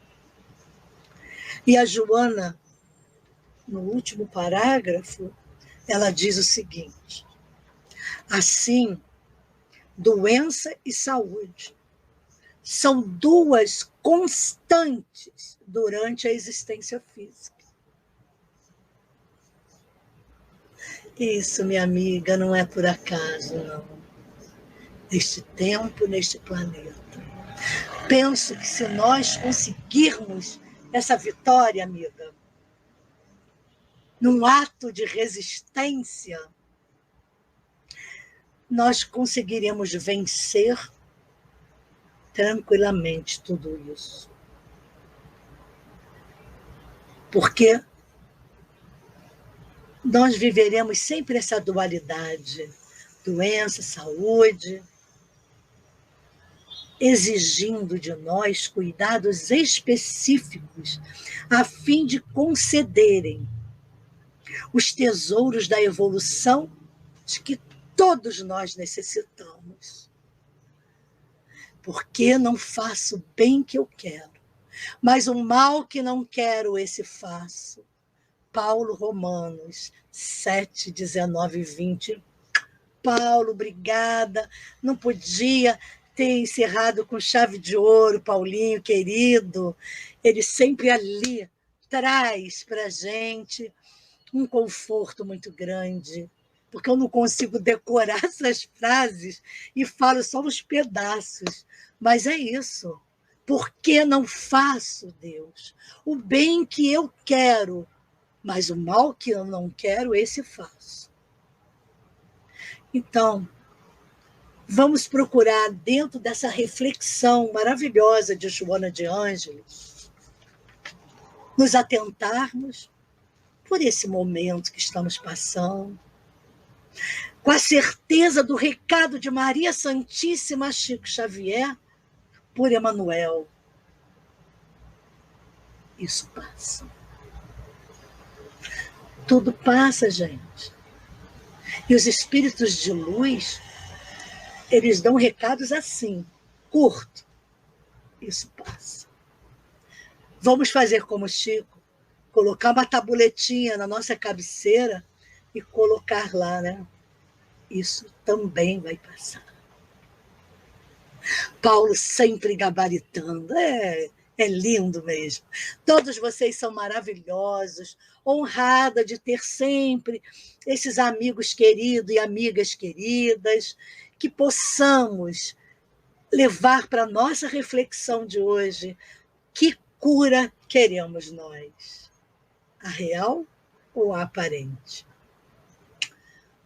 E a Joana, no último parágrafo, Ela diz o seguinte: assim, doença e saúde são duas constantes durante a existência física. Isso, minha amiga, não é por acaso, não. Neste tempo, neste planeta. Penso que se nós conseguirmos essa vitória, amiga, num ato de resistência, nós conseguiremos vencer tranquilamente tudo isso. Porque nós viveremos sempre essa dualidade, doença, saúde, exigindo de nós cuidados específicos a fim de concederem os tesouros da evolução de que todos nós necessitamos. Porque não faço o bem que eu quero, mas o mal que não quero, esse faço. Paulo, Romanos 7, 19 e 20. Paulo, obrigada. Não podia ter encerrado com chave de ouro, Paulinho, querido. Ele sempre ali traz para a gente um conforto muito grande, porque eu não consigo decorar essas frases e falo só os pedaços. Mas é isso. Por que não faço, Deus? O bem que eu quero, mas o mal que eu não quero, esse faço. Então, vamos procurar, dentro dessa reflexão maravilhosa de Joana de Ângeles, nos atentarmos por esse momento que estamos passando, com a certeza do recado de Maria Santíssima a Chico Xavier por Emmanuel. Isso passa. Tudo passa, gente. E os espíritos de luz, eles dão recados assim, curto. Isso passa. Vamos fazer como Chico, colocar uma tabuletinha na nossa cabeceira e colocar lá, né? Isso também vai passar. Paulo sempre gabaritando, é lindo mesmo. Todos vocês são maravilhosos, honrada de ter sempre esses amigos queridos e amigas queridas, que possamos levar para a nossa reflexão de hoje que cura queremos nós, a real ou a aparente.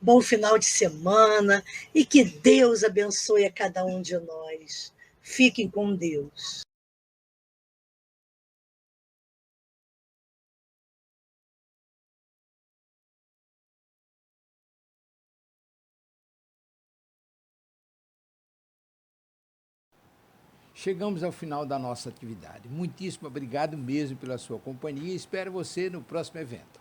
Bom final de semana e que Deus abençoe a cada um de nós. Fiquem com Deus. Chegamos ao final da nossa atividade. Muitíssimo obrigado mesmo pela sua companhia e espero você no próximo evento.